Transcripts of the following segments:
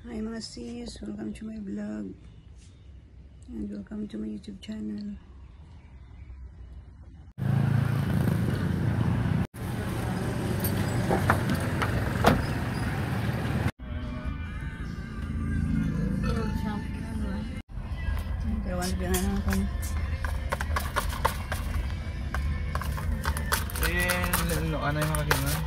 Hi mga sis, welcome to my vlog and welcome to my YouTube channel. Kawan bilang apa ni? Ano yung mga kainan?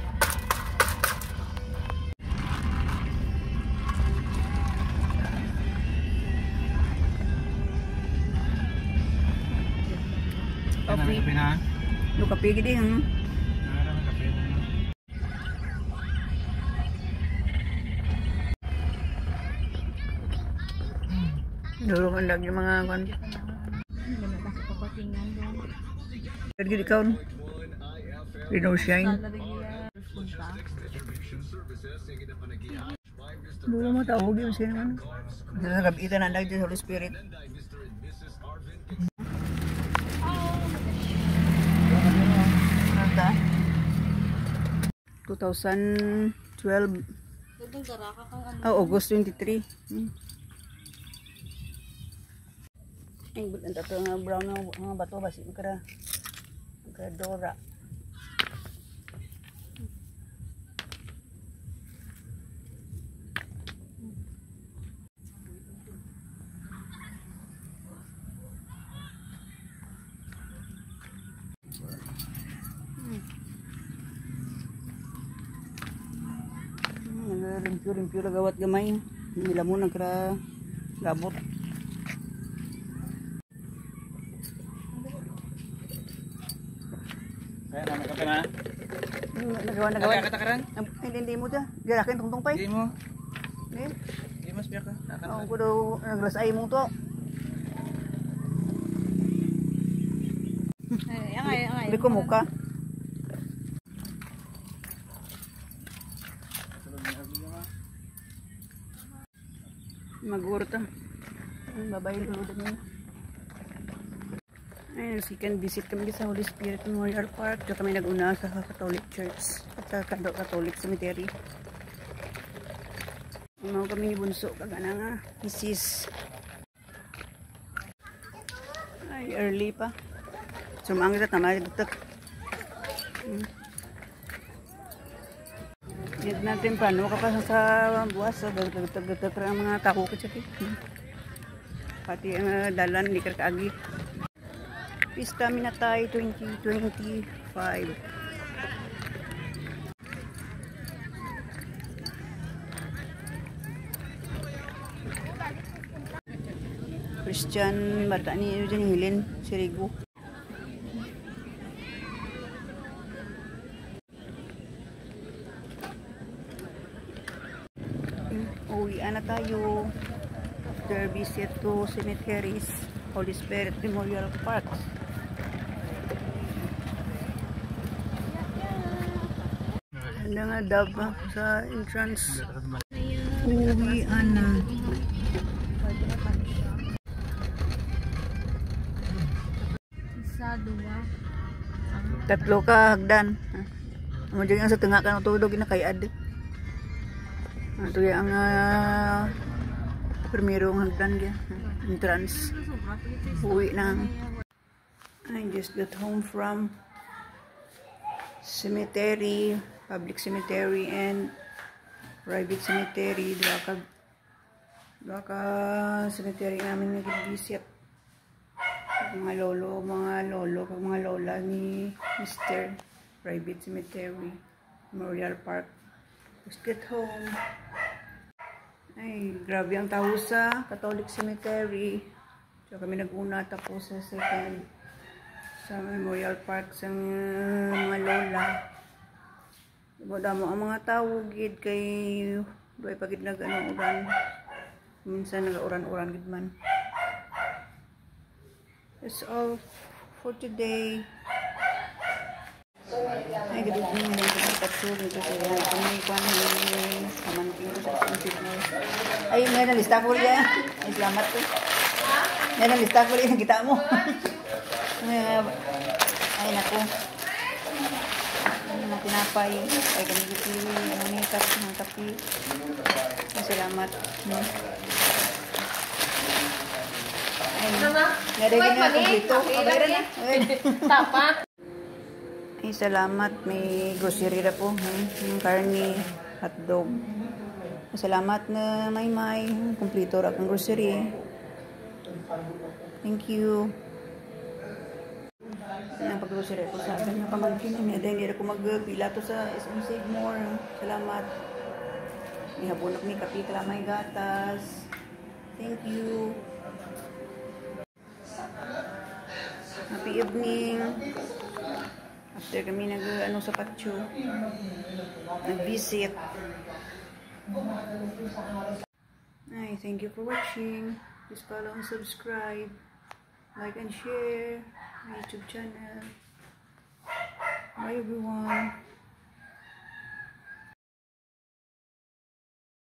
Kape na. Lu kape gede yang. Dulu kan lagi mga kan. Pergi di kaun. Rino Shine. Dulu mah tahu gitu sih kan. Gabi itu nanda di Holy Spirit. Nanda. 2012. August 23. Ang tato nga brown na mga bato basi kada Dora. Limpyo-limpyo na gawat gamay. Nila mo nagkara gabot. Kaya naman kape na? Nagawa. Kaya katakarang? Hindi mo ta. Galakin tungtong pay. Hindi mo. Hindi mas biyak ka. Ako ko daw naglasay mo to. Hindi ko muka. Maguro ta. Babayin ulo din. Ayun, second visit kami sa Holy Spirit Memorial Park. Diyo kami nag-una sa Catholic Church at sa Catholic Cemetery. Unaw kami ni Bunso, kagana nga, Mrs. Ay, early pa. Sumangit at naman dito. Hindi natin paano ka pa sa buwas. Gagtag-gagtag ang mga tao ko siya. Pati ang dalan, hindi ka kaagi. Pista Minatay 2025. Christian bata ni Helen Sirigu. Uwian na tayo after visit to cemeteries, Holy Spirit Memorial Park. Ada nga daba sa entrance. Uwian na. Isa, dua. Tatlo ka hagdan. Amo jud ang sa tengah kan utudog na kay ad. Ato yang primerong hagdan gya. Entrance. Uwi na. I just got home from cemetery, public cemetery and private cemetery. Dua ka cemetery namin nag-visit. Mga lolo, mga lola ni Mr. Private Cemetery, Memorial Park. Just get home. Ay, grabe ang tao sa Catholic Cemetery. So kami nag-una tapos sa second sa Memorial Park sa mga lola. Iba mo ang mga tao gid kay doy pagid nag-uran. Minsan nag-uran-uran gid man. That's all for today. Ay, good evening. Nagpapatsul nito sa kami kung pamangkin ko sa fitness. Ay, may nalista ko rin. Ay, salamat po. May nalista ko rin. Nakita mo. Ay, naku. ng tinapay. Ay, kami dito ano ni tapos ng kape. Salamat. Ay, narigyan na ako dito. Kabera na. Tapa. Ay, salamat. May grocery na po. Yung karne, hotdog. Salamat na may kumplito ra kang grocery. Thank you. Ang pag-grocery ko sa akin, pamangkin niya. Dahil hindi ako magpila to sa SM Save More. Salamat. May habunok ni kapi, kalamay gatas. Thank you. Happy evening. After kami nag-ano sa patio. Nag-visit. Ay, thank you for watching. Please follow and subscribe. Like and share my YouTube channel. Bye everyone.